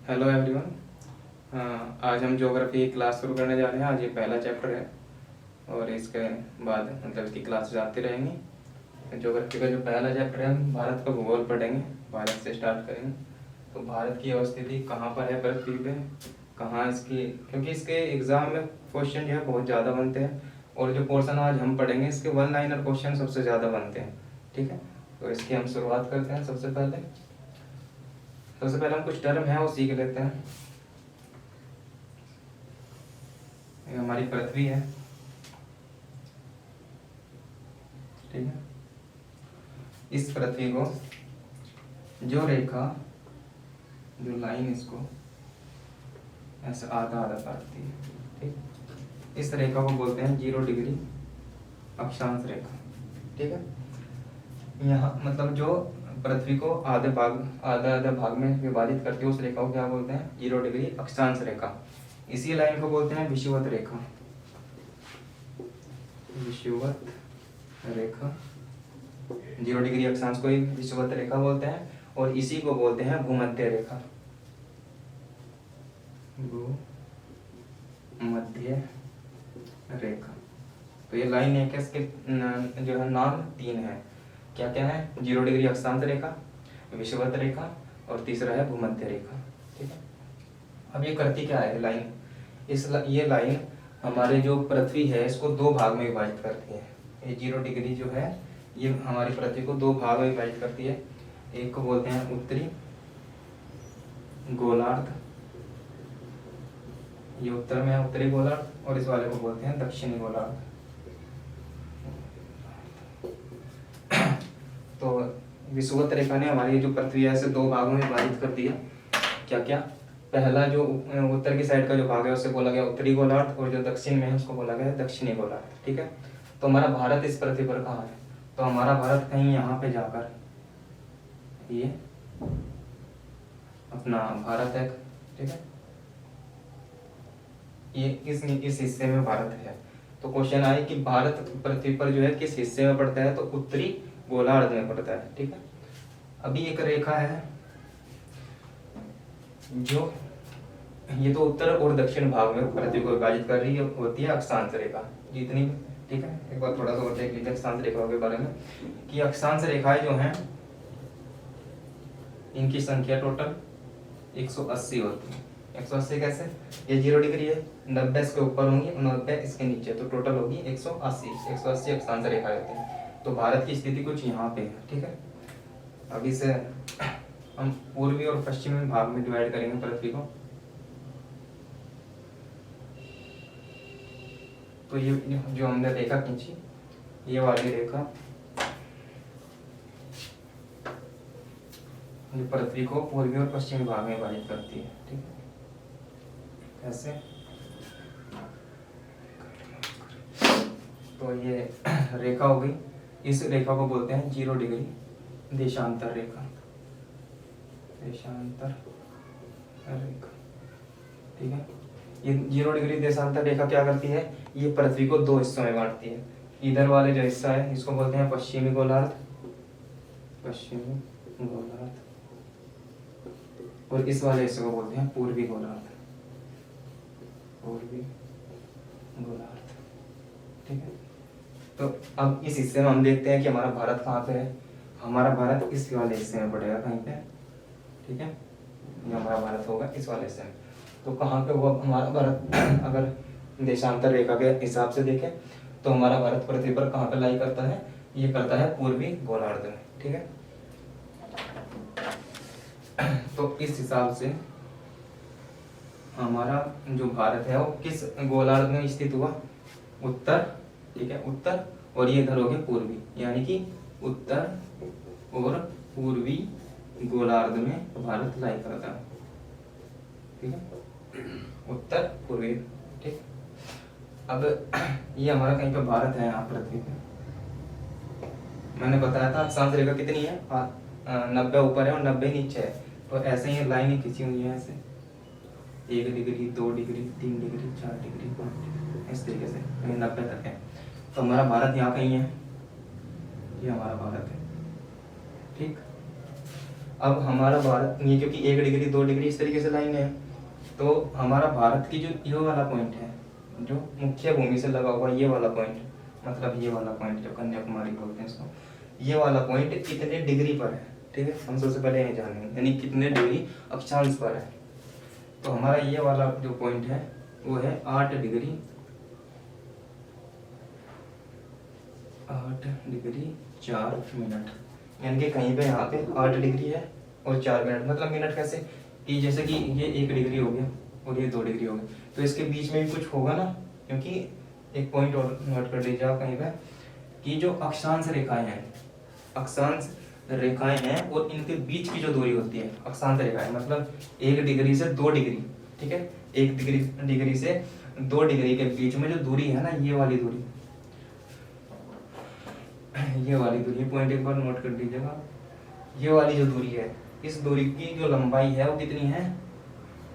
Hello everyone. आज हम geography की क्लास शुरू करने जा रहे हैं। आज ये पहला चैप्टर है और इसके बाद मतलब की क्लासेस आती रहेंगी। ज्योग्राफी का जो पहला चैप्टर है हम भारत का भूगोल पढ़ेंगे। भारत से स्टार्ट करेंगे। तो भारत की अवस्थिति कहाँ पर है पृथ्वी पे, कहाँ इसकी, क्योंकि इसके एग्जाम में क्वेश्चन जो है बहुत ज़्यादा बनते हैं और जो पोर्शन आज हम पढ़ेंगे इसके वन लाइनर क्वेश्चन सबसे ज़्यादा बनते हैं। ठीक है, तो इसकी हम शुरुआत करते हैं। सबसे पहले हम कुछ टर्म है वो सीख लेते हैं। ये हमारी पृथ्वी है, ठीक है। इस पृथ्वी को जो रेखा, जो लाइन इसको ऐसे आधा आधा काटती है, ठीक, इस रेखा को बोलते हैं 0 डिग्री अक्षांश रेखा। ठीक है, यहाँ मतलब जो पृथ्वी को आधे आधा भाग में विभाजित करती है उस रेखा को क्या बोलते हैं? 0 डिग्री अक्षांश रेखा। इसी लाइन को बोलते हैं विषुवत रेखा। विषुवत रेखा 0 डिग्री अक्षांश को ही विषुवत रेखा बोलते हैं और इसी को बोलते हैं भूमध्य रेखा। भूमध्य रेखा। तो ये लाइन है, इसके जो है नाम 3 है। क्या क्या है? 0 डिग्री अक्षांश रेखा, विषुवत रेखा और तीसरा है भूमध्य रेखा। ठीक है, अब ये करती क्या है लाइन? ये लाइन हमारे जो पृथ्वी है इसको 2 भाग में विभाजित करती है। ये 0 डिग्री जो है ये हमारी पृथ्वी को 2 भाग में विभाजित करती है। एक को बोलते हैं उत्तरी गोलार्ध, ये उत्तर में है उत्तरी गोलार्ध, और इस वाले को बोलते हैं दक्षिणी गोलार्ध। तो विषुवत रेखा ने हमारी जो पृथ्वी है इसे 2 भागों में विभाजित कर दिया। क्या क्या? पहला जो उत्तर की साइड का जो भाग है उसे बोला गया उत्तरी गोलार्ध और जो दक्षिण में है उसको बोला गया दक्षिणी गोलार्ध। ठीक है, तो हमारा भारत इस पृथ्वी पर कहाँ है? तो हमारा भारत कहीं यहाँ पे जाकर ये अपना भारत है। ठीक है, ये इस हिस्से में भारत है। तो क्वेश्चन आए कि भारत पृथ्वी पर जो है किस हिस्से में पड़ता है? तो उत्तरी गोलार्ध में पड़ता है। ठीक है, अभी एक रेखा है जो ये तो उत्तर और दक्षिण भाग में पृथ्वी को विभाजित कर रही होती है अक्षांश रेखा जितनी। ठीक है, एक बार थोड़ा सा और देख लीजिए अक्षांश रेखाओं के बारे में कि अक्षांश रेखाएं जो हैं इनकी संख्या टोटल 180 होती है। 180 कैसे? ये 0 डिग्री है, 90 इसके ऊपर होंगी और 90 इसके नीचे, तो टोटल होगी 180 अक्षांश रेखाएं होती हैं। तो भारत की स्थिति कुछ यहाँ पे है। ठीक है, अभी से हम पूर्वी और पश्चिमी भाग में डिवाइड करेंगे पृथ्वी को। तो ये जो हमने रेखा खींची, ये वाली रेखा जो पृथ्वी को पूर्वी और पश्चिमी भाग में विभाजित करती है। ठीक है, ऐसे। तो ये रेखा हो गई, इस रेखा को बोलते हैं 0 डिग्री देशांतर रेखा। देशांतर रेखा, ठीक है। ये 0 डिग्री देशांतर रेखा क्या करती है? ये पृथ्वी को 2 हिस्सों में बांटती है। इधर वाले जो हिस्सा है इसको बोलते हैं पश्चिमी गोलार्ध, पश्चिमी गोलार्ध, और इस वाले हिस्से को बोलते हैं पूर्वी गोलार्ध, पूर्वी गोलार्ध। ठीक है, तो अब इस हिस्से में हम देखते हैं कि हमारा भारत कहाँ पे है। हमारा भारत इस वाले हिस्से में पड़ेगा कहीं पे। ठीक है, ये हमारा भारत होगा इस वाले हिस्से में। तो कहाँ पे हुआ हमारा भारत? अगर देशांतर रेखा के हिसाब से देखें तो हमारा भारत पृथ्वी पर कहाँ पे लाई करता है? ये करता है पूर्वी गोलार्ध में। ठीक है, तो इस हिसाब से हमारा जो भारत है वो किस गोलार्ध में स्थित हुआ? उत्तर। ठीक है, उत्तर, और ये इधर हो गया पूर्वी, यानी कि उत्तर और पूर्वी गोलार्ध में भारत लाई करता है। ठीक है, उत्तर पूर्वी। ठीक, अब ये हमारा कहीं पे भारत है यहाँ पृथ्वी पे। मैंने बताया था अक्षांश रेखा कितनी है? 90 ऊपर है और 90 नीचे है। तो ऐसे ही लाइनें खींची हुई है ऐसे 1 degree 2 degree 3 degree 4 degree 5 degree, इस तरीके से कहीं 90 तक है। तो हमारा भारत यहाँ कहीं है, ये हमारा भारत है। ठीक, अब हमारा भारत ये क्योंकि 1 डिग्री 2 डिग्री इस तरीके से लाइन है, तो हमारा भारत की जो ये वाला पॉइंट है जो मुख्य भूमि से लगा हुआ ये वाला पॉइंट, मतलब ये वाला पॉइंट जो कन्याकुमारी बोलते हैं इसको, ये वाला पॉइंट कितने डिग्री पर है, ठीक है। हम सबसे पहले ये जानेंगे यानी कितने डिग्री अक्षांश पर है। तो हमारा ये वाला जो पॉइंट है वो है 8 डिग्री 4 मिनट, यानी कि कहीं पे यहाँ पे 8 डिग्री है और 4 मिनट, मतलब मिनट कैसे कि जैसे कि ये 1 डिग्री हो गया और ये 2 डिग्री हो गया, तो इसके बीच में भी कुछ होगा ना, क्योंकि एक पॉइंट और नोट कर लीजिए आप कहीं पे कि जो अक्षांश रेखाएं हैं, अक्षांश रेखाएं हैं और इनके बीच की जो दूरी होती है अक्षांश रेखाएं, मतलब 1 डिग्री से 2 डिग्री, ठीक है, 1 डिग्री से 2 डिग्री के बीच में जो दूरी है ना, ये वाली दूरी, ये वाली दूरी, पॉइंट एक बार नोट कर दीजिएगा, ये वाली जो दूरी है, इस दूरी की जो लंबाई है वो कितनी है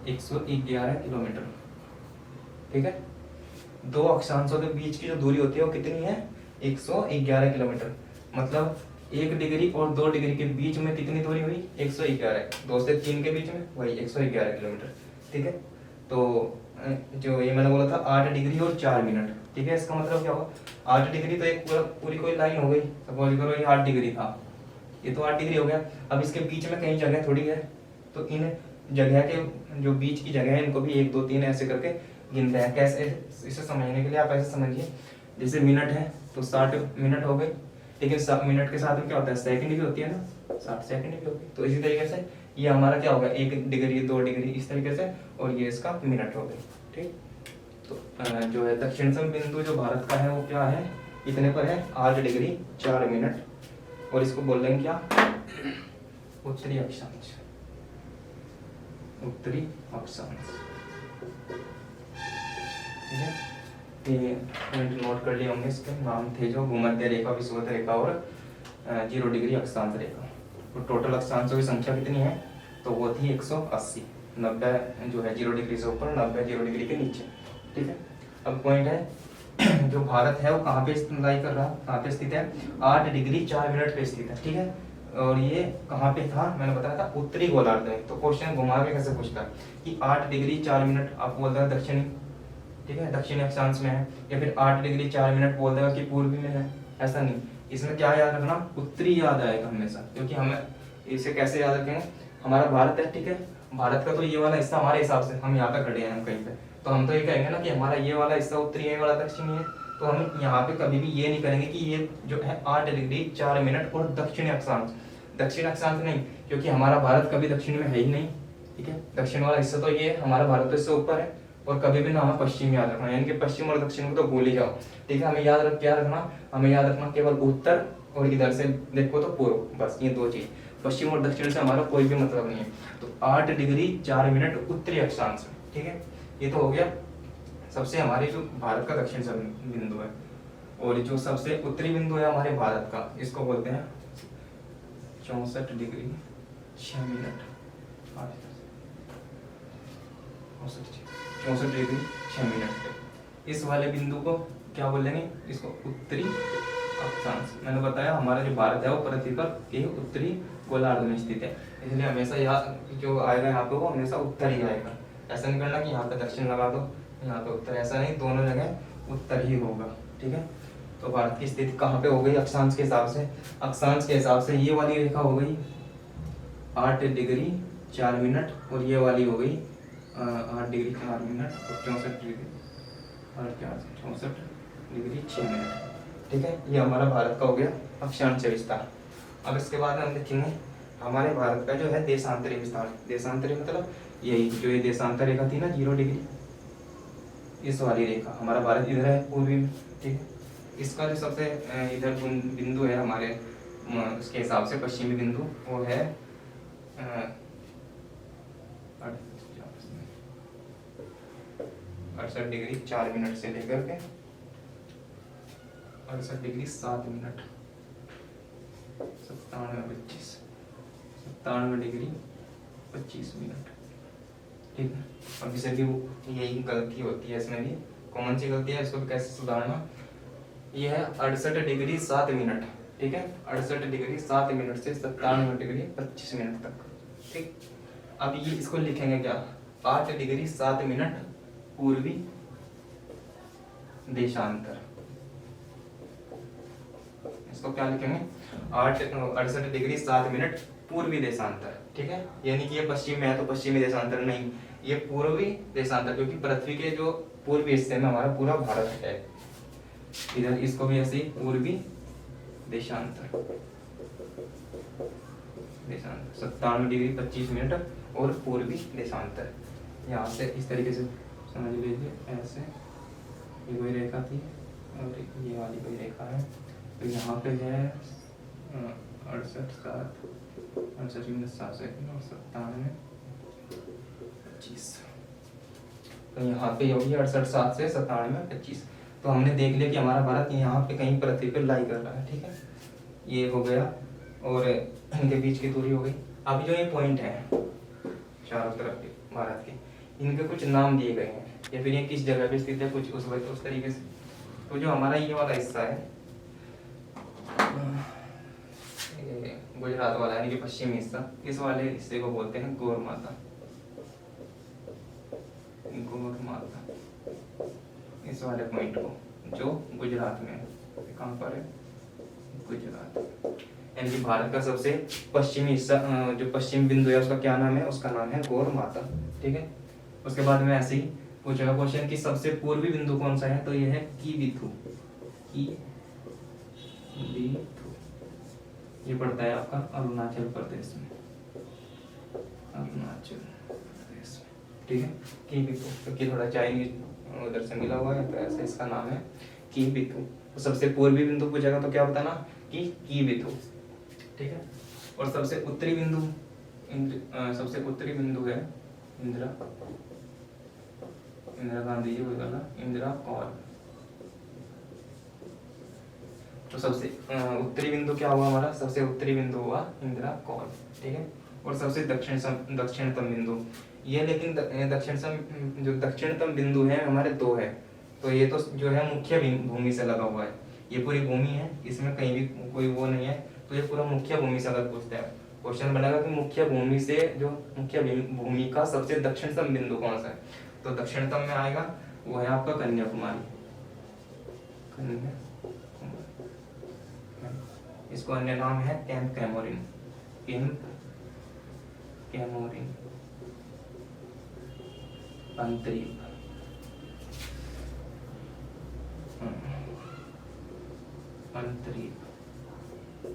111 किलोमीटर, ठीक है। दो अक्षांशों के बीच की जो दूरी होती है वो कितनी है 111 किलोमीटर, मतलब 1 डिग्री और 2 डिग्री के बीच में कितनी दूरी हुई 111, 2 से 3 के बीच में वही 111 किलोमीटर, ठीक है। तो जो ये मैंने बोला था 8 डिग्री और 4 मिनट, ठीक है। इसका मतलब क्या हुआ 8 डिग्री तो एक पूरी कोई लाइन हो गई, सपोज करो ये 8 डिग्री था, ये तो 8 डिग्री हो गया। अब इसके बीच में कहीं जगह थोड़ी है, तो इन जगह के जो बीच की जगह है इनको भी 1 2 3 ऐसे करके गिनते हैं। कैसे, इसे समझने के लिए आप ऐसे समझिए, जैसे मिनट है तो 60 मिनट हो गए, लेकिन मिनट के साथ में क्या होता है सेकंड भी होती है ना, 60 सेकंड भी होती है। तो इसी तरीके से ये हमारा क्या होगा 1 डिग्री 2 डिग्री इस तरीके से, और ये इसका मिनट हो गई, ठीक। तो जो है दक्षिणतम बिंदु जो भारत का है वो क्या है, इतने पर है 8 डिग्री 4 मिनट, और इसको बोल देंगे क्या उत्तरी अक्षांश, उत्तरी अक्षांश, ठीक है। ये पॉइंट नोट कर लिए होंगे, इसके नाम थे जो भूमध्य रेखा, विषुवत रेखा और 0 डिग्री अक्षांश रेखा। तो टोटल अक्षांशों की संख्या कितनी है, तो वो थी 180, 90 जो है 0 डिग्री से ऊपर, 90 0 डिग्री के नीचे, ठीक है। अब पॉइंट है जो भारत है वो कहाँ पे लाई कर रहा है, कहाँ पे स्थित है 8 डिग्री 4 मिनट पे स्थित है, ठीक है। और ये कहाँ पे था मैंने बताया था उत्तरी गोलार्ध में। तो क्वेश्चन घुमा के कैसे पूछता है कि 8 डिग्री 4 मिनट आपको बोलता है दक्षिणी, ठीक है, दक्षिणी अक्षांश में है, या फिर 8 डिग्री 4 मिनट बोल देगा कि पूर्वी में है, ऐसा नहीं। इसमें क्या याद रखना, उत्तरी याद आएगा हमेशा, क्योंकि हमें इसे कैसे याद रखेंगे, हमारा भारत है, ठीक है, भारत का तो ये वाला हिस्सा हमारे हिसाब से हम यहाँ पे खड़े हैं हम कहीं पे, तो हम तो ये कहेंगे ना कि हमारा ये वाला हिस्सा उत्तरी है, ये वाला दक्षिणी है। तो हम यहाँ पे कभी भी ये नहीं करेंगे कि ये जो है 8 डिग्री 4 मिनट और दक्षिणी अक्षांश, दक्षिण अक्षांश नहीं, क्योंकि हमारा भारत कभी दक्षिण में है ही नहीं, ठीक है। दक्षिण वाला हिस्सा तो ये हमारा भारत तो इससे ऊपर है, और कभी भी ना हमें पश्चिम याद रखना, यानी कि पश्चिम और दक्षिण को तो भूल ही जाओ, ठीक है। हमें याद रख क्या रखना, हमें याद रखना केवल उत्तर और इधर से देखो तो पूर्व, बस ये 2 चीज, पश्चिम और दक्षिण से हमारा कोई भी मतलब नहीं है। तो 8 डिग्री 4 मिनट उत्तरी अक्षांश, ठीक है। ये तो हो गया सबसे हमारे जो भारत का दक्षिण बिंदु है, और जो सबसे उत्तरी बिंदु है हमारे भारत का, इसको बोलते हैं 64 डिग्री 6 मिनट, 64 डिग्री 6 मिनट। इस वाले बिंदु को क्या बोलेंगे, इसको उत्तरी अक्षांश। मैंने बताया हमारा जो भारत है वो पृथ्वी पर के उत्तरी गोलार्ध में स्थित है, इसलिए हमेशा यहाँ जो आएगा यहाँ पे वो हमेशा उत्तर ही आएगा। ऐसा नहीं करना कि यहाँ पे दक्षिण लगा दो यहाँ पे उत्तर, ऐसा नहीं, दोनों जगह उत्तर ही होगा, ठीक है। तो भारत की स्थिति कहाँ पे हो गई अक्षांश के हिसाब से, अक्षांश के हिसाब से ये वाली रेखा हो गई 8 डिग्री 4 मिनट, और ये वाली हो गई 8 डिग्री 4 मिनट और 64 डिग्री और 64 डिग्री 6 मिनट, ठीक है। ये हमारा भारत का हो गया अक्षांश विस्तार। अब इसके बाद हम देखेंगे हमारे भारत का जो है देशांतरी विस्तार। देशांतरी मतलब यही जो ये देशांतर रेखा थी ना 0 डिग्री, इस वाली रेखा, हमारा भारत इधर है पूर्वी में, ठीक है। इसका जो सबसे इधर बिंदु है हमारे उसके हिसाब से पश्चिमी बिंदु वो है 68 डिग्री 4 मिनट से लेकर के 68 डिग्री 7 मिनट 97 डिग्री 25 मिनट, ठीक है। अब इसे भी यही गलती होती है, इसमें भी कौन सी गलती है, इसको भी कैसे सुधारना। ये है 68 डिग्री 7 मिनट, ठीक है, 68 डिग्री 7 मिनट से 97 डिग्री 25 मिनट तक। ठीक, अब ये इसको लिखेंगे क्या, 8 डिग्री 7 मिनट पूर्वी देशांतर। इसको क्या लिखेंगे, 68 डिग्री 7 मिनट पूर्वी देशांतर। ठीक है, यानी कि ये पश्चिम में है तो पश्चिमी देशांतर नहीं, ये पूर्वी देशांतर, क्योंकि पृथ्वी के जो पूर्वी हिस्से में हमारा पूरा भारत है। इधर इसको भी ऐसे ही पूर्वी देशांतर, 97 डिग्री 25 मिनट और पूर्वी देशांतर। यहाँ से इस तरीके से समझ लीजिए, ऐसे ये कोई रेखा थी और ये वाली कोई रेखा है, तो यहाँ पे है 68 मिनट 7 सेकंड और 97 25, तो यहाँ पे होगी 68 7 से 97 25। तो हमने देख लिया कि हमारा भारत यहाँ पे कहीं पृथ्वी पे लाई कर रहा है। ठीक है, ये हो गया और इनके बीच की दूरी हो गई। अभी जो ये पॉइंट है चारों तरफ के भारत के, इनके कुछ नाम दिए गए हैं या फिर ये किस जगह पे स्थित है, कुछ उस तरीके से। तो जो हमारा ये वाला हिस्सा है गुजरात वाला, यानी कि पश्चिमी हिस्सा, इस वाले हिस्से को बोलते हैं गौर माता। गौर माता, इस वाले पॉइंट को जो गुजरात में है, कहाँ पर है, गुजरात, यानी कि भारत का सबसे पश्चिमी हिस्सा, जो पश्चिम बिंदु है उसका क्या नाम है, उसका नाम है गौर माता। ठीक है, उसके बाद में ऐसे ही पूछेगा क्वेश्चन कि सबसे पूर्वी बिंदु कौन सा है, तो ये है कीबिथु। ये पड़ता है आपका अरुणाचल प्रदेश में, अरुणाचल प्रदेश में। ठीक है, कीबिथु, क्योंकि थोड़ा चाइनीज उधर से मिला हुआ है तो ऐसे इसका नाम है कीबिथु। तो सबसे पूर्वी बिंदु पूछेगा तो क्या बताना कि कीबिथु। ठीक है, और सबसे उत्तरी बिंदु, सबसे उत्तरी बिंदु है इंदिरा गांधी जी, बोला इंदिरा कौल। तो सबसे उत्तरी बिंदु क्या हुआ हमारा, सबसे उत्तरी बिंदु हुआ इंदिरा कौल। ठीक है, और सबसे दक्षिणतम बिंदु ये, लेकिन जो दक्षिणतम बिंदु है हमारे दो है, तो ये तो जो है मुख्य भूमि से लगा हुआ है, ये पूरी भूमि है, इसमें कहीं भी कोई वो नहीं है, तो ये पूरा मुख्य भूमि से अगर पूछता है क्वेश्चन बनेगा कि मुख्य भूमि से, जो मुख्य भूमि का सबसे दक्षिणतम बिंदु कौन सा है, तो दक्षिणतम में आएगा वो है आपका कन्याकुमारी। इसको अन्य नाम है कैंप कैमोरिन, कैंप कैमोरिन अंतरीप, अंतरीप,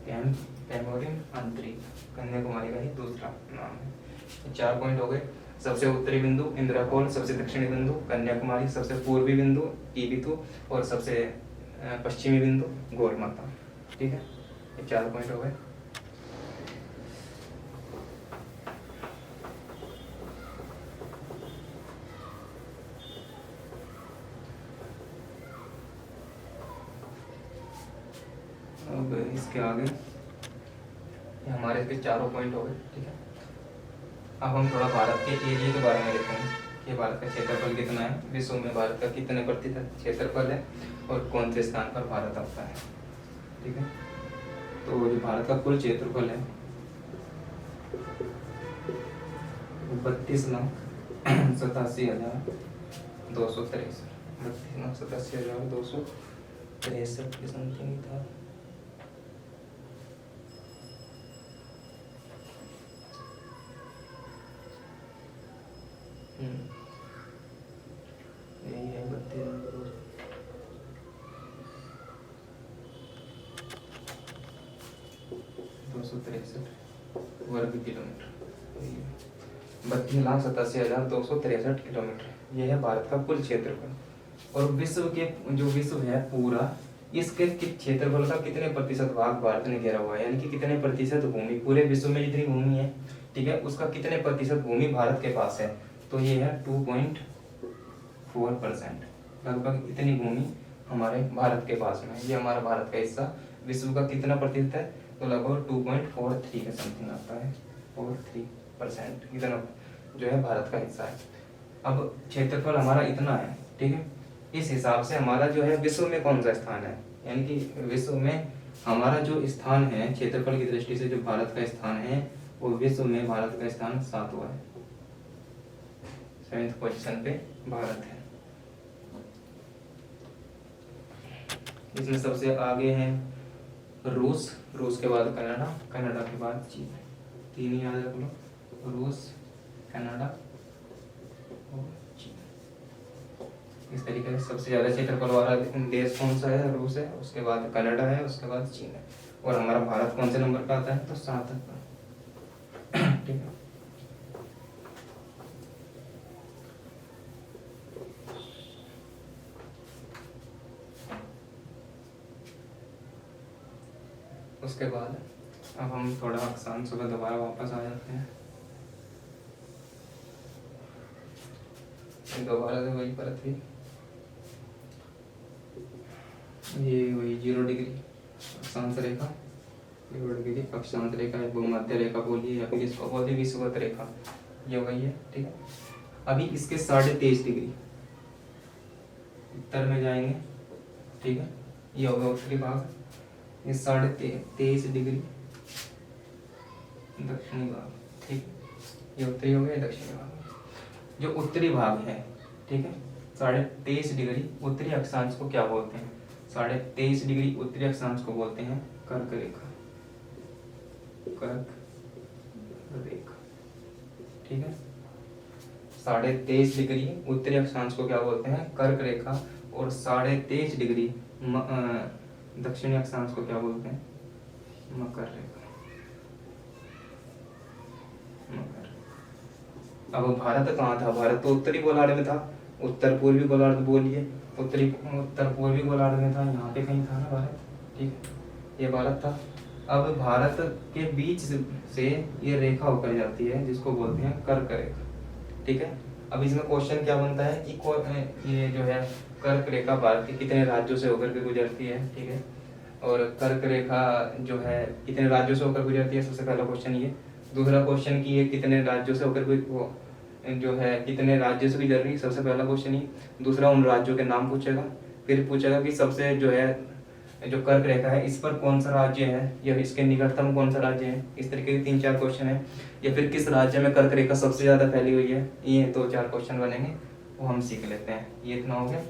कैंप कैमोरिन अंतरीप, कन्याकुमारी का ही दूसरा नाम है। 4 पॉइंट हो गए, सबसे उत्तरी बिंदु इंदिरा कौल, सबसे दक्षिणी बिंदु कन्याकुमारी, सबसे पूर्वी बिंदु कीबिथु और सबसे पश्चिमी बिंदु गौर माता। ठीक है, ये 4 पॉइंट हो गए। अब इसके आगे हमारे इसके चारों पॉइंट हो गए। ठीक है, अब हम थोड़ा भारत के एरिया के बारे में देखेंगे कि भारत का क्षेत्रफल कितना है, विश्व में भारत का कितने प्रतिशत क्षेत्रफल है और कौन से स्थान पर भारत आता है। ठीक है, तो जो भारत का कुल क्षेत्रफल है 32,87,263, 32,87,263 के समथिंग था। यही है 32,263 वर्ग किलोमीटर, 32,87,263 किलोमीटर, यह है भारत का कुल क्षेत्रफल। और विश्व के जो विश्व है पूरा, इसके क्षेत्रफल का कितने प्रतिशत भाग भारत ने घेरा हुआ है, यानी कि कितने प्रतिशत भूमि, पूरे विश्व में जितनी भूमि है, ठीक है, उसका कितने प्रतिशत भूमि भारत के पास है, तो ये है 2.4%, लगभग इतनी भूमि हमारे भारत के पास में। ये हमारा भारत का हिस्सा विश्व का कितना प्रतिशत है, तो लगभग 2.43 के समथिंग आता है, 43% इतना जो है भारत का हिस्सा है। अब क्षेत्रफल हमारा इतना है, ठीक है, इस हिसाब से हमारा जो है विश्व में कौन सा स्थान है, यानी कि विश्व में हमारा जो स्थान है क्षेत्रफल की दृष्टि से, जो भारत का स्थान है वो विश्व में भारत का स्थान 7वां है, 7th पोजीशन पे भारत है। इसमें सबसे आगे है रूस, रूस के बाद कनाडा, कनाडा के बाद चीन। 3 ही याद रख लो, रूस, कनाडा और चीन। इस तरीके से सबसे ज्यादा क्षेत्रफल वाला देश कौन सा है? रूस है, उसके बाद कनाडा है, उसके बाद चीन है। और हमारा भारत कौन से नंबर का आता है? तो 7 पर। ठीक है। उसके बाद अब हम थोड़ा अक्षांश पर दोबारा वापस आ जाते हैं। दोबारा से वही पृथ्वी, ये वही 0 डिग्री अक्षांश रेखा, 0 डिग्री अक्षांश रेखा है, भूमध्य रेखा बोलिए या फिर इसको बोलिए विषुवत रेखा, ये वही है। ठीक है। अभी इसके 23.5 डिग्री उत्तर में जाएंगे। ठीक है, ये होगा उत्तरी भाग, ये 23.5 डिग्री दक्षिणी भाग। ठीक, ये उत्तरी हो गया, दक्षिणी भाग। जो उत्तरी भाग है, ठीक है, 23.5 डिग्री उत्तरी अक्षांश को क्या बोलते हैं? 23.5 डिग्री उत्तरी अक्षांश को बोलते हैं कर्क रेखा, कर्क रेखा। ठीक है, 23.5 डिग्री उत्तरी अक्षांश को क्या बोलते हैं? कर्क रेखा। और 23.5 डिग्री दक्षिणी अक्षांश को क्या बोलते हैं? मकर रेखा, मकर। अब भारत कहाँ था? भारत तो उत्तरी गोलार्ध में था, उत्तर पूर्वी गोलार्ध बोलिए, उत्तर पूर्वी गोलार्ध में था, यहाँ पे कहीं था ना भारत। ठीक है, ये भारत था। अब भारत के बीच से ये रेखा होकर जाती है जिसको बोलते हैं कर्क रेखा। ठीक है, अब इसमें क्वेश्चन क्या बनता है कि ये जो है कर्क रेखा भारत के कितने राज्यों से होकर के गुजरती है? ठीक है, और कर्क रेखा जो है कितने राज्यों से होकर गुजरती है? सबसे पहला क्वेश्चन ये। दूसरा क्वेश्चन कि ये कितने राज्यों से होकर वो जो है कितने राज्यों से गुजर रही है? सबसे पहला क्वेश्चन ये। दूसरा उन राज्यों के नाम पूछेगा, फिर पूछेगा कि सबसे जो है जो कर्क रेखा है इस पर कौन सा राज्य है या इसके निकटतम कौन सा राज्य है। इस तरीके के 3-4 क्वेश्चन है। या फिर किस राज्य में कर्क रेखा सबसे ज्यादा फैली हुई है। ये 2-4 क्वेश्चन बनेंगे, वो हम सीख लेते हैं। ये इतना हो गया।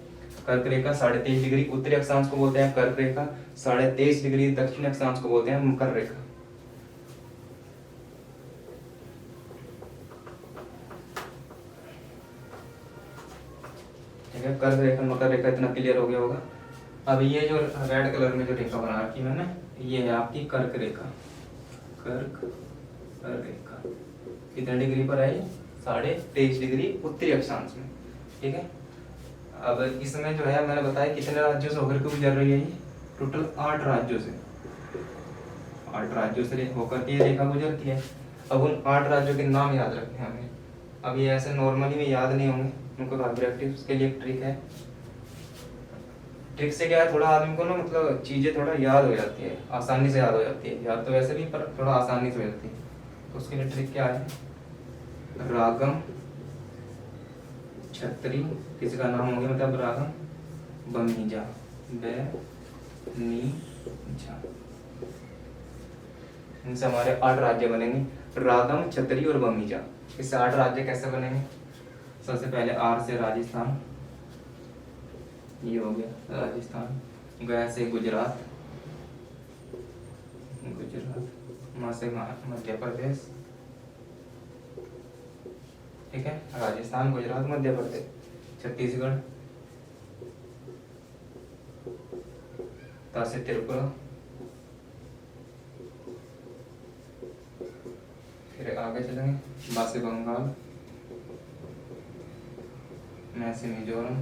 कर्क रेखा 23.5 डिग्री उत्तरी अक्षांश को बोलते हैं कर्क रेखा, 23.5 डिग्री दक्षिणी अक्षांश को बोलते हैं मकर रेखा। ठीक है, कर्क रेखा मकर रेखा इतना क्लियर हो गया होगा। अब ये जो रेड कलर में जो रेखा बना रखी मैंने, ये है आपकी कर्क रेखा, कर्क रेखा कितने डिग्री पर है? 23.5 डिग्री उत्तरी अक्षांश में। ठीक है, अब इसमें जो है मैंने बताया कितने राज्यों से होकर के गुजर रही है। ये टोटल 8 राज्यों से, 8 राज्यों से होकर के रेखा गुजरती है। अब उन 8 राज्यों के नाम याद रखने हैं हमें। अब ये ऐसे नॉर्मली में याद नहीं होंगे, उनको ऑब्जेक्टिव के लिए एक ट्रिक है। ट्रिक से क्या है, थोड़ा आदमी को ना मतलब चीजें थोड़ा याद हो जाती है, आसानी से याद हो जाती है। याद तो वैसे भी पर थोड़ा आसानी से हो जाती है। तो उसके लिए ट्रिक क्या है? रागम छत्री, किसी का नाम हो गया मतलब रागम बमीजा, बेनीजा। इनसे हमारे 8 राज्य बनेंगे, रागम छत्री और बमीजा। इससे 8 राज्य कैसे बनेंगे? सबसे पहले आर से राजस्थान, ये हो गया राजस्थान। गया से गुजरात, गुजरात। वहां से मध्य प्रदेश। ठीक है, राजस्थान, गुजरात, मध्य प्रदेश, छत्तीसगढ़, ता से त्रिपुरा, फिर आगे चलेंगे बा से बंगाल, मैं से मिजोरम,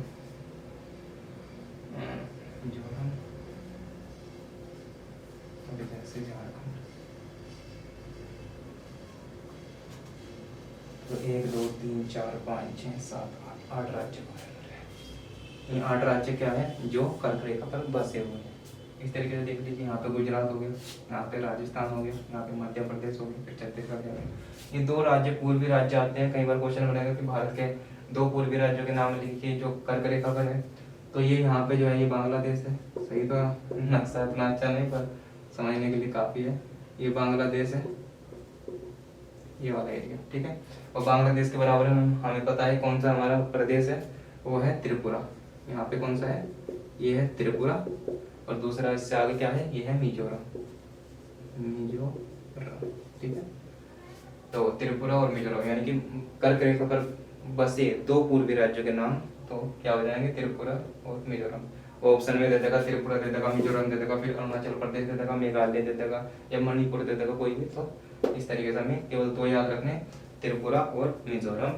मिजोरम, से झारखंड। तो 1 2 3 4 5 6 7 8 राज्य बने। ये 8 राज्य क्या है? जो कर्क रेखा पर बसे हुए हैं। इस तरीके से देख लीजिए, यहाँ पे गुजरात हो गया, यहाँ पे राजस्थान हो गया, यहाँ पे मध्य प्रदेश हो गया, फिर छत्तीसगढ़ जाएगा। ये 2 राज्य पूर्वी राज्य आते हैं। कई बार क्वेश्चन बनेगा कि भारत के 2 पूर्वी राज्यों के नाम लिखिए जो कर्क रेखा पर है। तो ये यहाँ पे जो है ये बांग्लादेश है। सही तो नक्शा इतना अच्छा नहीं, पर समझने के लिए काफ़ी है। ये बांग्लादेश है, ये वाला एरिया, ठीक है। और बांग्लादेश के बराबर में हमें पता है कौन सा हमारा प्रदेश है, वो है त्रिपुरा। यहाँ पे कौन सा है, ये है त्रिपुरा, और दूसरा इससे आगे क्या है, ये है मिजोरम, मिजोरम, ठीक है। तो त्रिपुरा और मिजोरम यानी कि कर्क रेखा पर बसे दो पूर्वी राज्यों के नाम तो क्या हो जाएंगे, त्रिपुरा और मिजोरम। वो ऑप्शन में दे देगा त्रिपुरा दे देगा, मिजोरम दे देगा, फिर अरुणाचल प्रदेश दे देगा, मेघालय दे देगा या मणिपुर दे देगा, कोई भी। तो इस तरीके से हमें केवल दो याद रखने, त्रिपुरा और मिजोरम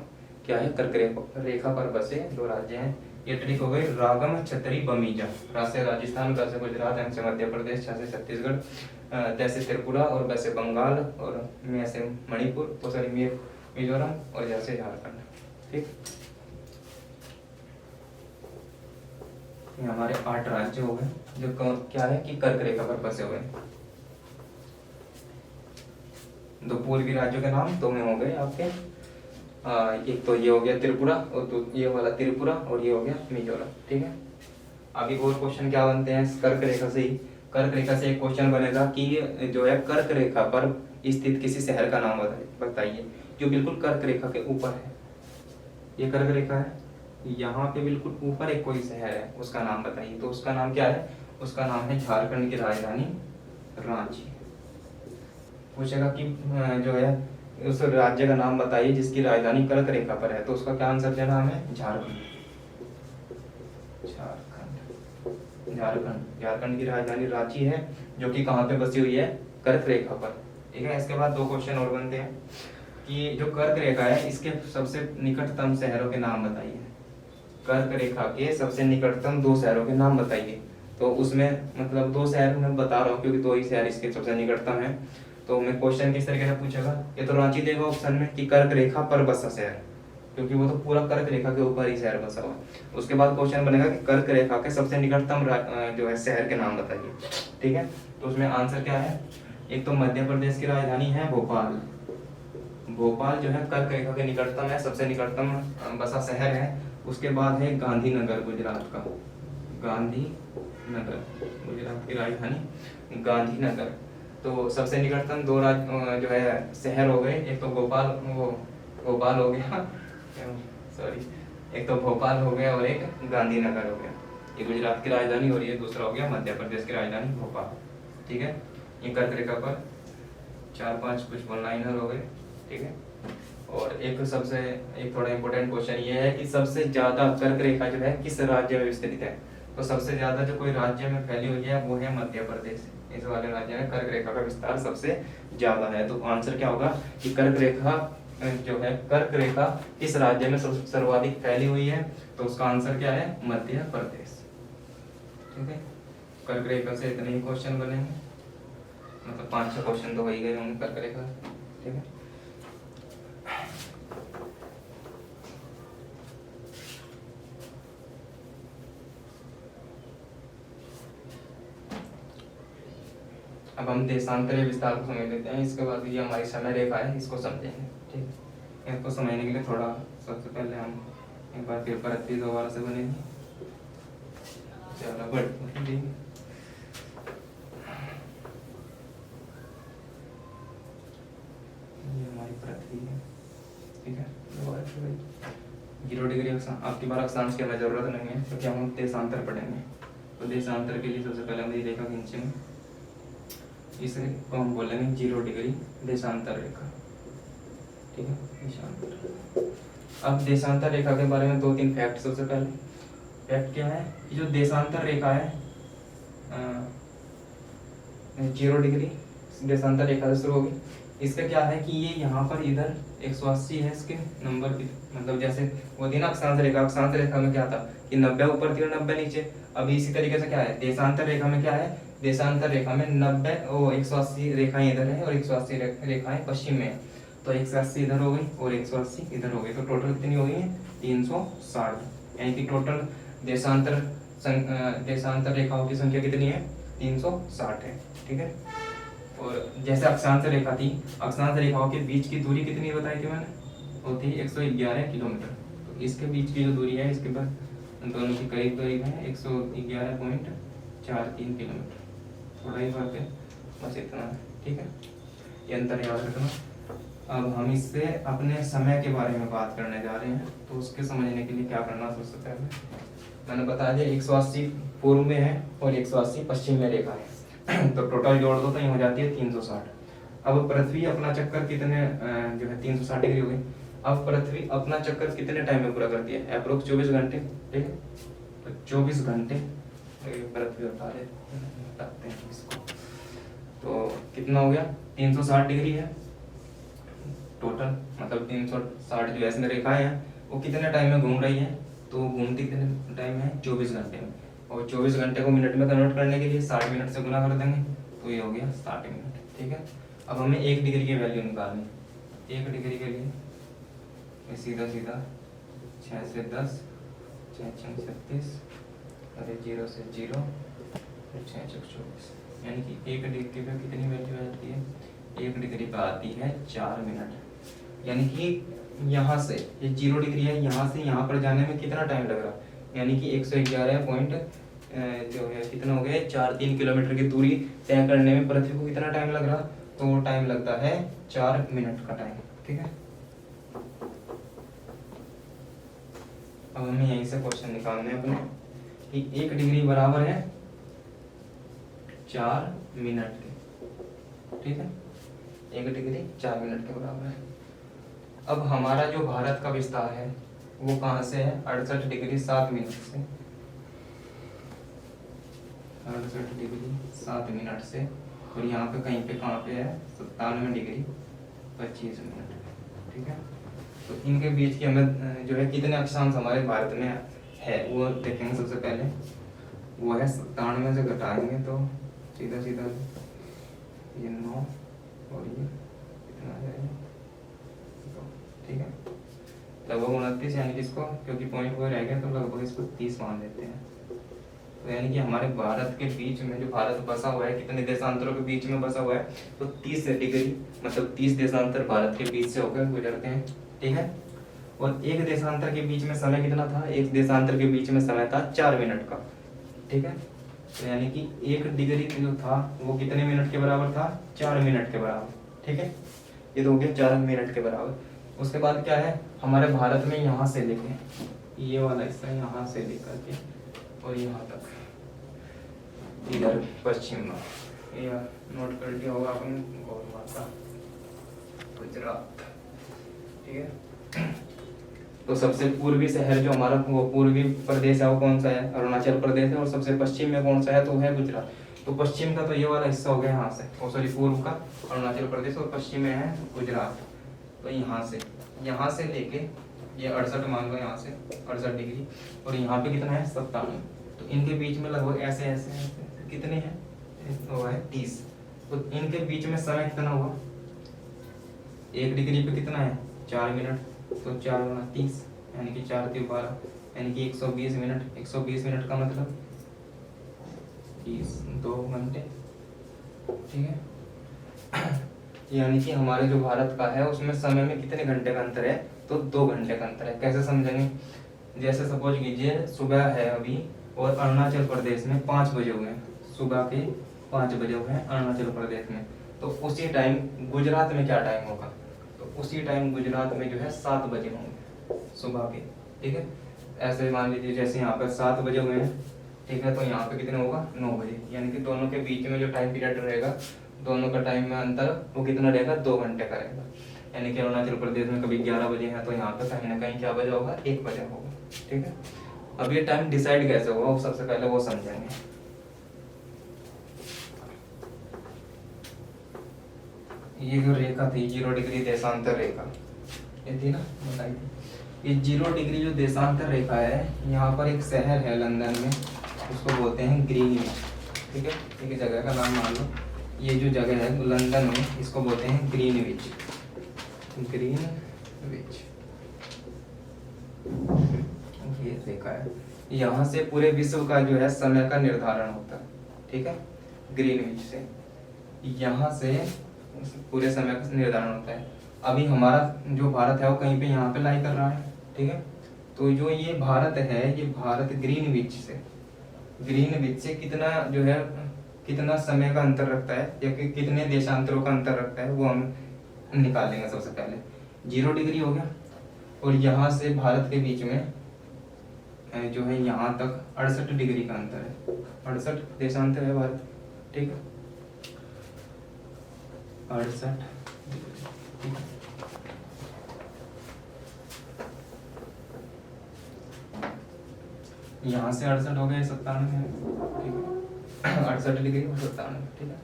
क्या है, कर्क रेखा पर बसे दो राज्य हैं। ये ट्रिक हो गई। रागम छतरी बमीजा, रा से राजस्थान, ग से गुजरात, एम से मध्य प्रदेश, छ से छत्तीसगढ़, त से त्रिपुरा और ब से बंगाल और मे से मणिपुर, तो सॉरी मिजोरम और ज से झारखंड, ठीक। ये हमारे 8 राज्य हो गए जो क्या है कि कर्क रेखा पर बसे हुए हैं। दो पूर्वी राज्यों के नाम दो में हो गए आपके, एक तो ये हो गया त्रिपुरा और तो ये वाला त्रिपुरा और ये हो गया मिजोरम, ठीक है। अभी और क्वेश्चन क्या बनते हैं इस कर्क रेखा से ही। कर्क रेखा से एक क्वेश्चन बनेगा कि जो है कर्क रेखा पर स्थित किसी शहर का नाम बताइए जो बिल्कुल कर्क रेखा के ऊपर है। ये कर्क रेखा है, यहाँ पे बिल्कुल ऊपर एक कोई शहर है, उसका नाम बताइए। तो उसका नाम क्या है, उसका नाम है झारखंड की राजधानी रांची। पूछेगा कि जो है उस राज्य का नाम बताइए जिसकी राजधानी कर्क रेखा पर है, तो उसका क्या आंसर देना हमें, झारखंड। झारखंड की राजधानी रांची है जो कि कहाँ पे बसी हुई है, कर्क रेखा पर, ठीक है। इसके बाद दो क्वेश्चन और बनते हैं कि जो कर्क रेखा है इसके सबसे निकटतम शहरों के नाम बताइए। कर्क रेखा के सबसे निकटतम 2 शहरों के नाम बताइए। तो उसमें मतलब 2 शहर मैं बता रहा हूँ क्योंकि 2 ही शहर इसके सबसे निकटतम है। तो मैं क्वेश्चन किस तरीके से पूछेगा, ये तो रांची देगा ऑप्शन में कि कर्क रेखा पर बसा शहर, क्योंकि वो तो पूरा कर्क रेखा के ऊपर ही शहर बसा हुआ है। उसके बाद क्वेश्चन बनेगा कि कर्क रेखा के सबसे निकटतम जो है शहर के नाम बताइए, ठीक है। तो उसमें आंसर क्या है, एक तो मध्य प्रदेश की राजधानी है भोपाल, भोपाल जो है कर्क रेखा के निकटतम है, सबसे निकटतम बसा शहर है। उसके बाद है गांधीनगर गुजरात का, गांधीनगर गुजरात की राजधानी गांधीनगर। तो सबसे निकटतम 2 जो है शहर हो गए, एक तो भोपाल हो गया सॉरी, एक तो भोपाल हो गया और एक गांधीनगर हो गया। ये गुजरात की राजधानी और ये दूसरा हो गया मध्य प्रदेश की राजधानी भोपाल, ठीक है। ये कर्क रेखा पर 4-5 कुछ वन लाइनर हो गए, ठीक है। और एक थोड़ा इंपॉर्टेंट क्वेश्चन ये है कि सबसे ज्यादा कर्क रेखा जो है किस राज्य में विस्तृत है। तो सबसे ज्यादा जो कोई राज्य में फैली हुई है वो है मध्य प्रदेश। इस वाले राज्य में कर्क रेखा का विस्तार सबसे ज्यादा है। तो आंसर क्या होगा कि कर्क रेखा किस राज्य में सर्वाधिक फैली हुई है, तो उसका आंसर क्या है, मध्य प्रदेश, ठीक है। कर्क रेखा से इतने ही क्वेश्चन बनेंगे, मतलब 5-6 क्वेश्चन तो हो ही गए होंगे कर्क रेखा, ठीक है। अब हम देशांतरीय विस्तार को समझ लेते हैं। इसके बाद ये हमारी समय रेखा है, इसको समझेंगे, ठीक है। इसको समझने के लिए थोड़ा सबसे पहले हम एक बार पेपर अच्छी दोबारा से बनेंगे, चलो बढ़ ये हमारी पृथ्वी है, ठीक है। 0 डिग्री आपकी बार अक्षांश की हमें जरूरत नहीं है क्योंकि हम देशांतर पढ़ेंगे। तो देशांतर के लिए सबसे पहले हम ये रेखा खींचेंगे, इसे हम बोलेंगे 0 डिग्री देशांतर रेखा, ठीक है। देशांतर, अब देशांतर रेखा के बारे में 2-3 फैक्ट। सबसे पहले फैक्ट क्या है कि जो देशांतर रेखा है 0 डिग्री देशांतर रेखा से शुरू होगी। इसका क्या है कि ये यहाँ पर इधर 180 है इसके नंबर की, मतलब जैसे वो थी ना अक्षांश रेखा में क्या था कि 90 ऊपर थी और 90 नीचे। अभी इसी तरीके से क्या है देशांतर रेखा में क्या है, देशांतर रेखा में 180 रेखाएं इधर है और 180 रेखाएं पश्चिम में है। तो 180 इधर हो गई और 180 इधर हो गई, तो टोटल कितनी हो गई है 360, यानी कि टोटल देशांतर रेखाओं की संख्या कितनी है 360 है, ठीक है। और जैसे अक्षांश रेखा थी, अक्षांश रेखाओं के बीच की दूरी कितनी बताई थी मैंने, वो थी 111 किलोमीटर। तो इसके बीच की जो दूरी है इसके बाद दोनों की करीब करीब है 111.43 किलोमीटर, थोड़ा ही फर्क है। बस इतना है, ठीक है, ये अंतर याद रखना। अब हम इससे अपने समय के बारे में बात करने जा रहे हैं, तो उसके समझने के लिए क्या करना, सबसे पहले मैंने बता दिया 180 पूर्व में है और 180 पश्चिम में रेखा है तो टोटल जोड़ दो तो ये हो जाती है 360। अब पृथ्वी अपना चक्कर कितने जो है 360 डिग्री हो गई। अब पृथ्वी अपना चक्कर कितने टाइम में पूरा करती है, अप्रोक्स 24 घंटे, ठीक है, तो 24 घंटे पृथ्वी बताते हैं इसको, तो कितना हो गया 360 डिग्री है टोटल, मतलब 360 जो ऐसे रेखाएं हैं वो कितने टाइम में घूम रही है, तो घूमती कितने टाइम है 24 घंटे में, और 24 घंटे को मिनट में कन्वर्ट करने के लिए 60 मिनट से गुना कर देंगे तो ये हो गया 60 मिनट, ठीक है। अब हमें 1 डिग्री की वैल्यू निकालनी है। 1 डिग्री के लिए ये सीधा सीधा 6 से 10, 6 6 36, अरे 0 से 0, 6 6 24, यानी कि 1 डिग्री पे कितनी वैल्यू आती है, 1 डिग्री पे आती है 4 मिनट। यानी कि यहाँ से ये 0 डिग्री है, यहाँ से यहाँ पर जाने में कितना टाइम लग रहा, यानी कि 111 पॉइंट जो है कितना हो गया 4-3 किलोमीटर की दूरी तय करने में पृथ्वी को कितना टाइम लग रहा, तो वो टाइम लगता है 4 मिनट का टाइम, ठीक है। अब हमें यहीं से क्वेश्चन निकालने हैं अपने कि 1 डिग्री बराबर है 4 मिनट के, ठीक है, 1 डिग्री 4 मिनट के बराबर है। अब हमारा जो भारत का विस्तार है वो कहाँ से है, 68 डिग्री 7 मिनट से, 68 डिग्री 7 मिनट से, और यहाँ पे कहीं पे कहाँ पे है 97 डिग्री 25 मिनट, ठीक है। तो इनके बीच की हमें जो है कितने अक्षांश हमारे भारत में है वो देखेंगे। सबसे पहले वो है 97 से घटाएंगे तो सीधा सीधा ये 9 और ये कितना आ जाएगा, ठीक है, लगभग 29, यानी कि इसको क्योंकि पॉइंट वो रह गया तो लगभग इसको 30 मान लेते हैं। तो यानी कि हमारे भारत के बीच में जो भारत बसा हुआ है, कितने देशांतरों के बीच में बसा हुआ है, तो 30 डिग्री मतलब 30 देशांतर भारत के बीच से होकर गुजरते हैं, ठीक है। और एक देशांतर के बीच में समय कितना था, एक देशांतर के बीच में समय था 4 मिनट का, ठीक है। तो यानी कि 1 डिग्री जो था वो कितने मिनट के बराबर था, 4 मिनट के बराबर, ठीक है। ये तो हो गया 4 मिनट के बराबर। उसके बाद क्या है, हमारे भारत में यहाँ से लेके ये वाला हिस्सा यहाँ से लेकर के और यहाँ तक इधर पश्चिम में, ये नोट कर लिया होगा आपने, गौर माता गुजरात, ठीक है। तो सबसे पूर्वी शहर जो हमारा वो पूर्वी प्रदेश है वो कौन सा है, अरुणाचल प्रदेश है, और सबसे पश्चिम में कौन सा है, तो है गुजरात। तो पश्चिम का तो ये वाला हिस्सा हो गया यहाँ से, और सॉरी पूर्व का अरुणाचल प्रदेश, और पश्चिम में है गुजरात। तो यहाँ से लेके ये 68 मान लो, यहाँ से 68 डिग्री, और यहाँ पे कितना है 57, तो इनके बीच में लगभग ऐसे ऐसे ऐसे कितने हैं, वो है 30। तो इनके बीच में समय कितना हुआ, 1 डिग्री पे कितना है 4 मिनट, तो 4 गुना 30 यानी कि 4 3 12 यानी कि 120 मिनट। 120 मिनट का मतलब 2 घंटे, ठीक है। यानी कि हमारे जो भारत का है उसमें समय में कितने घंटे का अंतर है, तो 2 घंटे का अंतर है। कैसे समझेंगे, जैसे सपोज कीजिए सुबह है अभी और अरुणाचल प्रदेश में 5 बजे हुए हैं, सुबह के 5 बजे हुए हैं अरुणाचल प्रदेश में, तो उसी टाइम गुजरात में क्या टाइम होगा, तो उसी टाइम गुजरात में जो है 7 बजे होंगे सुबह के, ठीक है। ऐसे मान लीजिए जैसे यहाँ पर 7 बजे हुए हैं, ठीक है, तो यहाँ पे कितने होगा 9 बजे, यानी कि दोनों के बीच में जो टाइम पीरियड रहेगा, दोनों का टाइम में अंतर वो कितना रहेगा 2 घंटे का रहेगा। यानी कि अरुणाचल प्रदेश में कभी 11 बजे है तो यहाँ पे कहीं ना कहीं क्या बजा होगा 1 बजे होगा, ठीक है। अब ये टाइम डिसाइड कैसे होगा वो सबसे पहले वो समझेंगे। ये जो रेखा थी 0 डिग्री देशांतर रेखा, ये थी ना बताई थी, ये 0 डिग्री जो देशांतर रेखा है, यहाँ पर एक शहर है लंदन में, उसको बोलते हैं ग्रीनविच, ठीक है। एक जगह का नाम मान लो, ये जो जगह है लंदन में, इसको बोलते हैं ग्रीनविच, ग्रीनविच ये रेखा है। यहाँ से पूरे विश्व का जो है समय का निर्धारण होता है, ठीक है। ग्रीनविच से यहाँ से पूरे समय का निर्धारण होता है। अभी हमारा जो भारत है वो कहीं पे यहाँ पे लाई कर रहा है, ठीक है। तो जो ये भारत है, ये भारत ग्रीनविच से कितना जो है कितना समय का अंतर रखता है या कितने देशांतरों का अंतर रखता है, वो हम निकाल लेंगे। सबसे पहले 0 डिग्री हो गया, और यहाँ से भारत के बीच में जो है यहाँ तक 68 डिग्री का अंतर है। 68 देशांतर है भारत, ठीक है, 68 डिग्री। यहाँ से 68 हो गया 97, ठीक है, 68 डिग्री और 97, ठीक है।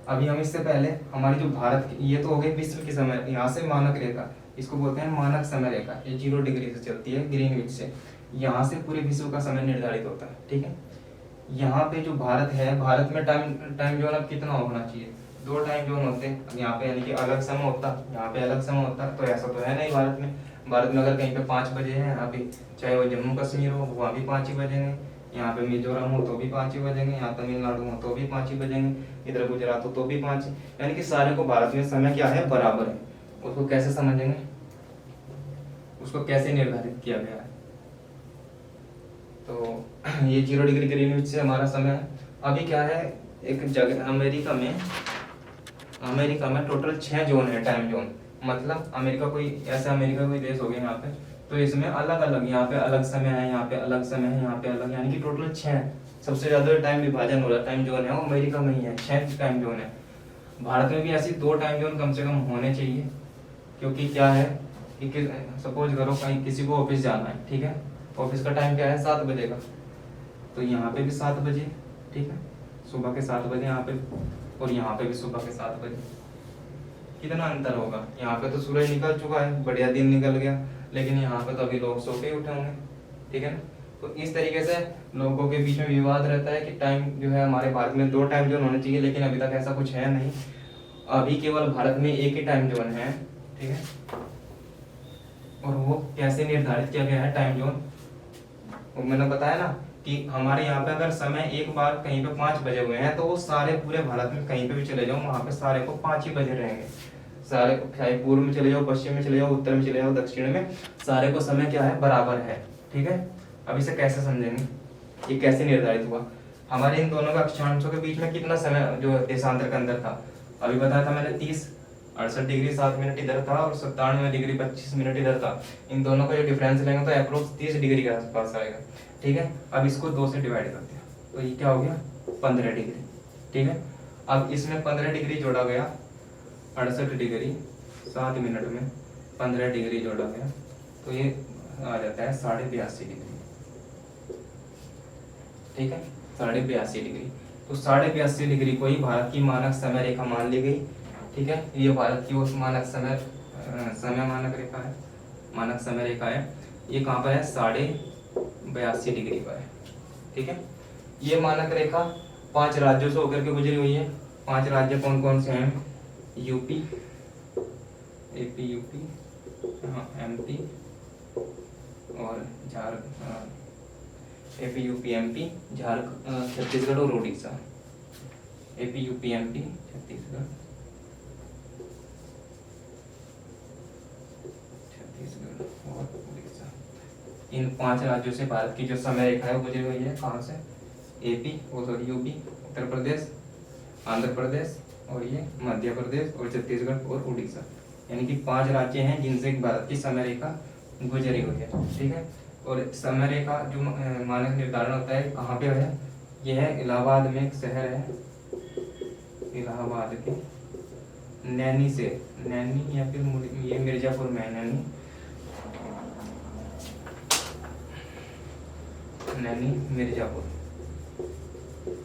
अभी हम इससे पहले हमारी जो भारत की, ये तो हो गई विश्व की समय, यहाँ से मानक रेखा, इसको बोलते हैं मानक समय रेखा, ये 0 डिग्री से चलती है ग्रीनविच से, यहाँ से पूरे विश्व का समय निर्धारित होता है, ठीक है। यहाँ पे जो भारत है, भारत में टाइम जोन अब कितना होना चाहिए, 2 टाइम जोन होते हैं। अब यहाँ पे यानी कि अलग समय होता, यहाँ पे अलग समय होता, तो ऐसा तो है नहीं भारत में। भारत में अगर कहीं पे 5 बजे है, यहाँ पे चाहे वो जम्मू कश्मीर हो वहाँ भी 5 ही बजेंगे, यहाँ पे मिजोरम हो तो भी 5 ही बजेंगे, यहाँ तमिलनाडु हो तो भी 5 ही बजेंगे, इधर गुजरात हो तो भी 5 ही, यानी कि सारे को भारत में समय क्या है, बराबर है। उसको कैसे समझेंगे, उसको कैसे निर्धारित किया गया है, तो ये 0 डिग्री ग्रीनविच से हमारा समय है। अभी क्या है, एक जगह अमेरिका में टोटल 6 जोन है, टाइम जोन, मतलब अमेरिका कोई देश हो गया यहाँ पे, तो इसमें अलग अलग, यहाँ पे अलग समय है, यहाँ पे अलग समय है, यहाँ पे अलग, यानी कि टोटल 6 सबसे ज्यादा टाइम विभाजन हो रहा है, टाइम जोन है वो अमेरिका में ही है, 6 टाइम जोन है। भारत में भी ऐसी 2 टाइम जोन कम से कम होने चाहिए, क्योंकि क्या है कि सपोज करो कहीं किसी को ऑफिस जाना है, ठीक है, ऑफिस का टाइम क्या है 7 बजे का, तो यहाँ पे भी 7 बजे, ठीक है, सुबह के 7 बजे यहाँ पे, और यहाँ पे भी सुबह के 7 बजे। कितना अंतर होगा, यहाँ पे तो सूरज निकल चुका है, बढ़िया दिन निकल गया, लेकिन यहाँ पे तो अभी लोग सो के उठे होंगे, ठीक है ना। तो इस तरीके से लोगों के बीच में विवाद रहता है कि टाइम जो है हमारे भारत में 2 टाइम जोन होने चाहिए, लेकिन अभी तक ऐसा कुछ है नहीं, अभी केवल भारत में एक ही टाइम जोन है, ठीक है। और वो कैसे निर्धारित किया गया है टाइम जोन, वो मैंने बताया ना कि हमारे यहाँ पे अगर समय एक बार कहीं पे 5 बजे हुए हैं, तो वो सारे पूरे भारत में कहीं पे भी चले जाओ, वहां पे सारे को 5 ही बजे रहेंगे, सारे चाहे पूर्व में चले जाओ, पश्चिम में चले जाओ, उत्तर में चले जाओ, दक्षिण में, सारे को समय क्या है, बराबर है, ठीक है। अब इसे कैसे समझेंगे, ये कैसे निर्धारित हुआ, हमारे इन दोनों का अक्षांशों के बीच में कितना समय जो देशांतर के अंदर था, अभी बताया था मैंने 30, 68 डिग्री 7 मिनट इधर था और 97 डिग्री 25 मिनट इधर था, इन दोनों का जो डिफरेंस लेंगे तो अप्रोक्स 30 डिग्री के आसपास आएगा, ठीक है। अब इसको 2 से डिवाइड कर दिया तो ये क्या हो गया 15 डिग्री, ठीक है। अब इसमें 15 डिग्री जोड़ा गया, 68 डिग्री 7 मिनट में 15 डिग्री जोड़ा गया, तो ये आ जाता है 82.5 डिग्री, ठीक है, 82.5 डिग्री। तो 82.5 डिग्री को ही भारत की मानक समय रेखा मान ली गई, ठीक है। ये भारत की उस मानक समय मानक रेखा है, मानक समय रेखा है, ये कहाँ पर है 82.5 डिग्री पर है, ठीक है। ये मानक रेखा 5 राज्यों से होकर के गुजरी हुई है। 5 राज्य कौन कौन से हैं, यूपी, एपी, यूपी, एमपी और AP, UP, MP, Jharkhand, Chhattisgarh और Orissa, AP, UP, MP, Chhattisgarh और उड़ीसा, इन 5 राज्यों से भारत की जो समय रेखा है वो गुजरी हुई है। कहाँ से, एपी, यूपी, उत्तर प्रदेश, आंध्र प्रदेश और ये मध्य प्रदेश और छत्तीसगढ़ और उड़ीसा, यानी कि 5 राज्य हैं जिनसे भारत की समय रेखा गुजरी हुई है, ठीक है। और समय रेखा जो मानक निर्धारण होता है कहाँ पे है, यह है इलाहाबाद में एक शहर है, इलाहाबाद के नैनी से, नैनी या फिर ये मिर्जापुर में है, नैनी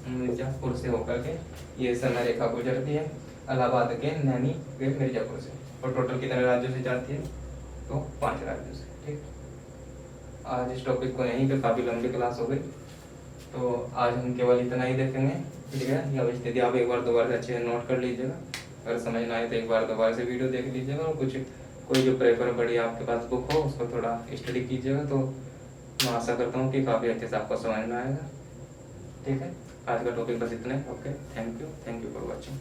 मिर्जापुर से होकर के ये समय रेखा गुजरती है इलाहाबाद के नैनी के मिर्जापुर से, और टोटल कितने राज्यों से जाती है, तो 5 राज्यों से, ठीक। आज इस टॉपिक को यहीं पे काफी लंबी क्लास हो गई, तो आज हम केवल इतना ही देखेंगे, ठीक है। यह स्थिति आप एक बार दोबारा से अच्छे से नोट कर लीजिएगा, अगर समझ ना आए तो एक बार दोबारा से वीडियो देख लीजिएगा, और कोई जो प्रेफर बड़ी आपके पास बुक हो उसको थोड़ा स्टडी कीजिएगा, तो मैं आशा करता हूँ कि काफ़ी अच्छे से आपको समझ में आएगा, ठीक है। आज का टॉपिक बस इतना है, okay, thank you for watching.